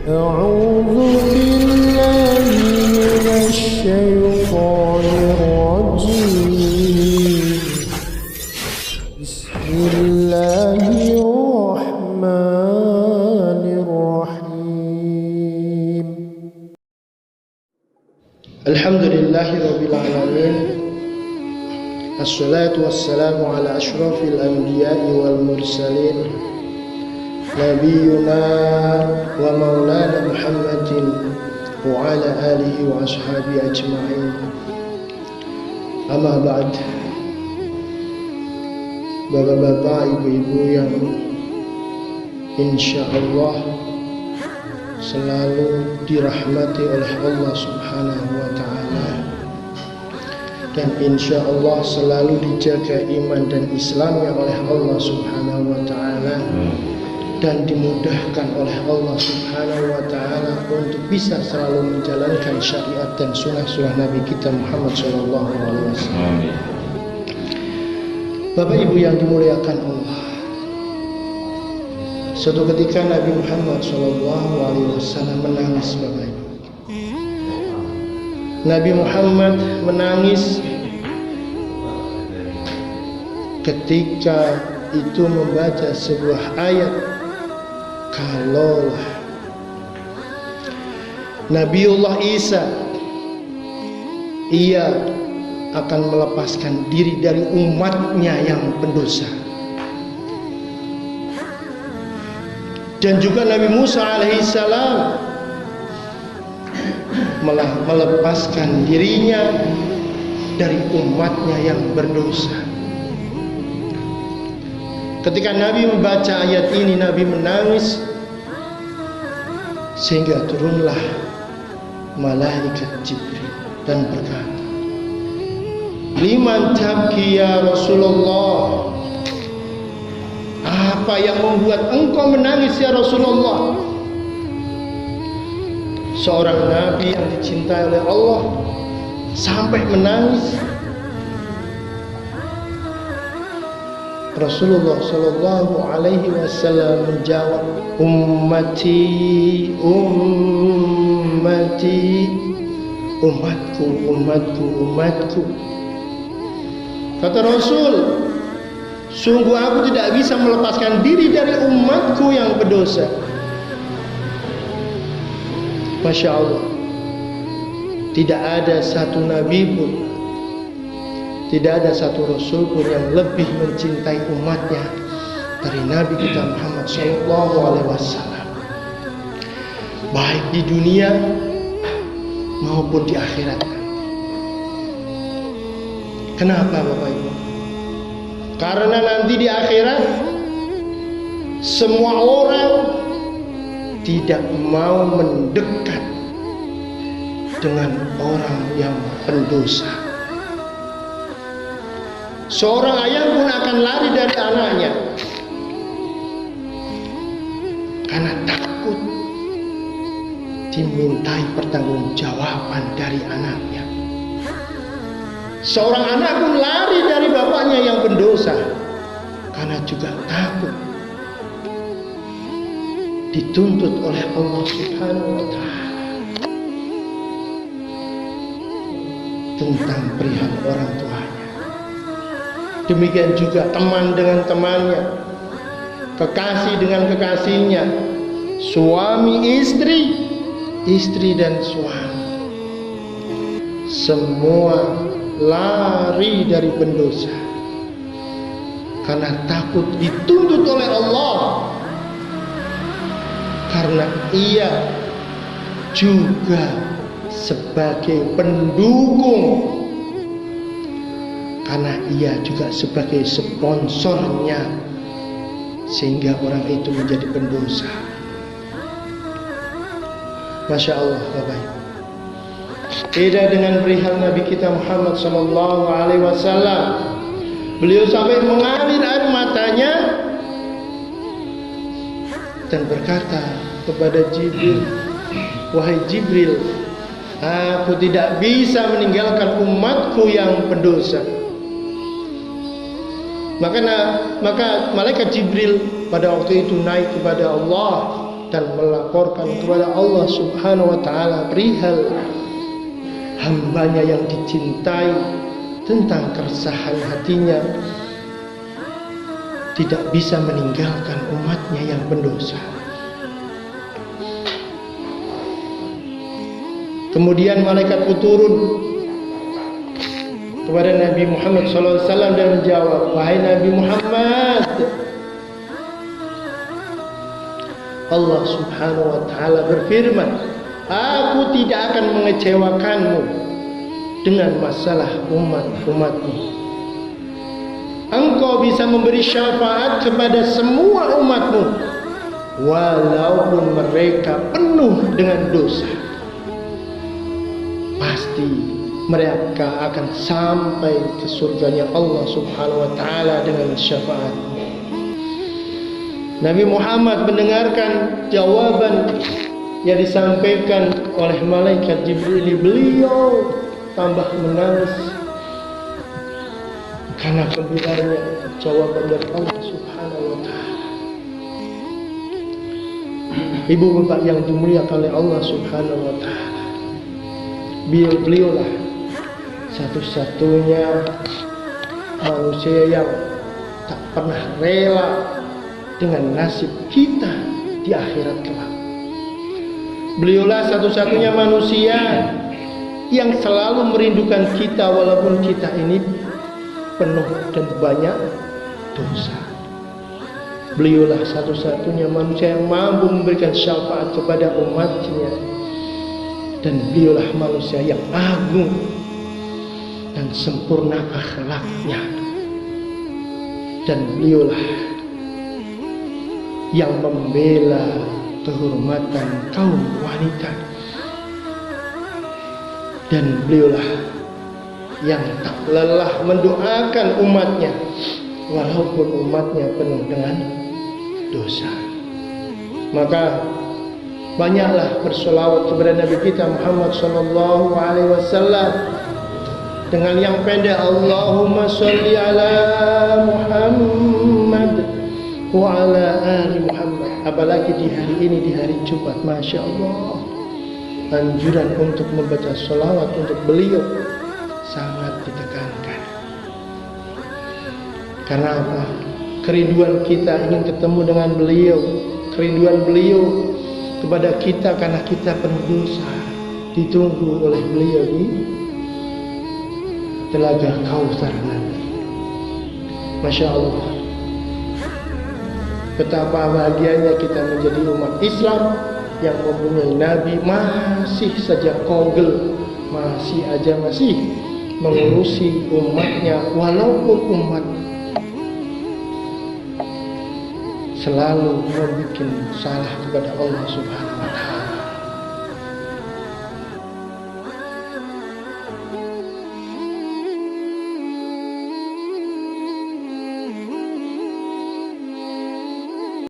أعوذ بالله من الشيطان الرجيم بسم الله الرحمن الرحيم الحمد لله رب العالمين الصلاة والسلام على أشرف الأنبياء والمرسلين نبينا ومولانا محمد وعلى آله وأصحابه أجمعين أما بعد. Bapak-bapak, ibu-ibu yang insya Allah selalu dirahmati oleh Allah Subhanahu wa Ta'ala, dan insya Allah selalu dijaga iman dan Islamnya oleh Allah Subhanahu wa Ta'ala, dan dimudahkan oleh Allah Subhanahu wa Ta'ala untuk bisa selalu menjalankan syariat dan sunnah-sunnah Nabi kita Muhammad Sallallahu Alaihi Wasallam. Bapak Ibu yang dimuliakan Allah, suatu ketika Nabi Muhammad Sallallahu Alaihi Wasallam menangis. Bapak Ibu, Nabi Muhammad menangis ketika itu membaca sebuah ayat, kalaulah Nabiullah Isa ia akan melepaskan diri dari umatnya yang pendosa, dan juga Nabi Musa alaihissalam melepaskan dirinya dari umatnya yang berdosa. Ketika Nabi membaca ayat ini, Nabi menangis sehingga turunlah malaikat Jibril dan berkata, "Liman tabki ya Rasulullah?" Apa yang membuat engkau menangis ya Rasulullah? Seorang Nabi yang dicintai oleh Allah sampai menangis. Rasulullah Sallallahu Alaihi Wasallam menjawab, "Ummati, ummati, umatku, umatku, umatku." Kata Rasul, sungguh aku tidak bisa melepaskan diri dari umatku yang berdosa. Masya Allah, tidak ada satu nabi pun, tidak ada satu rasul pun yang lebih mencintai umatnya dari Nabi kita Muhammad Sallallahu Alaihi Wasallam, baik di dunia maupun di akhirat. Kenapa Bapak Ibu? Karena nanti di akhirat semua orang tidak mau mendekat dengan orang yang pendosa. Seorang ayah pun akan lari dari anaknya karena takut dimintai pertanggungjawaban dari anaknya. Seorang anak pun lari dari bapaknya yang pendosa karena juga takut dituntut oleh Allah Subhanahu wa Ta'ala tentang perihal orang tuanya. Demikian juga teman dengan temannya, kekasih dengan kekasihnya, suami istri, istri dan suami, semua lari dari pendosa karena takut dituntut oleh Allah, karena ia juga sebagai pendukung, karena ia juga sebagai sponsornya, sehingga orang itu menjadi pendosa. Masya Allah Bapak Ibu. Beda dengan perihal Nabi kita Muhammad Sallallahu Alaihi Wasallam. Beliau sampai mengalir air matanya dan berkata kepada Jibril, "Wahai Jibril, aku tidak bisa meninggalkan umatku yang pendosa." Maka malaikat Jibril pada waktu itu naik kepada Allah dan melaporkan kepada Allah Subhanahu wa taala perihal hambanya yang dicintai tentang keresahan hatinya tidak bisa meninggalkan umatnya yang pendosa. Kemudian malaikat turun kepada Nabi Muhammad SAW dan menjawab, wahai Nabi Muhammad, Allah Subhanahu wa taala berfirman, aku tidak akan mengecewakanmu dengan masalah umat-umatmu. Engkau bisa memberi syafaat kepada semua umatmu walaupun mereka penuh dengan dosa. Pasti mereka akan sampai ke surganya Allah Subhanahu wa taala dengan syafaatmu. Nabi Muhammad mendengarkan jawaban yang disampaikan oleh malaikat Jibril. Beliau tambah menangis karena gembiranya jawaban dari Allah Subhanahu wa taala. Ibu bapak yang dimuliakan oleh Allah Subhanahu wa taala, beliaulah satu-satunya manusia yang tak pernah rela dengan nasib kita di akhirat kelak. Beliaulah satu-satunya manusia yang selalu merindukan kita walaupun kita ini penuh dan banyak dosa. Beliaulah satu-satunya manusia yang mampu memberikan syafaat kepada umatnya, dan beliaulah manusia yang agung dan sempurna akhlaknya, dan beliaulah yang membela kehormatan kaum wanita, dan beliaulah yang tak lelah mendoakan umatnya walaupun umatnya penuh dengan dosa. Maka banyaklah bersolawat kepada Nabi kita Muhammad sallallahu alaihi wasallam dengan yang pendek, Allahumma sholli ala Muhammad wa ala ali Muhammad. Apalagi di hari ini, di hari Jumat, Masya Allah, anjuran untuk membaca sholawat untuk beliau sangat ditekankan. Karena apa? Kerinduan kita ingin ketemu dengan beliau, kerinduan beliau kepada kita karena kita penuh dosa, ditunggu oleh beliau di Telaga Kautsar nanti. Masya Allah, betapa bahagianya kita menjadi umat Islam yang mempunyai Nabi masih saja kongel, masih mengurusi umatnya walaupun umat selalu membuat salah kepada Allah Subhanahu wa taala.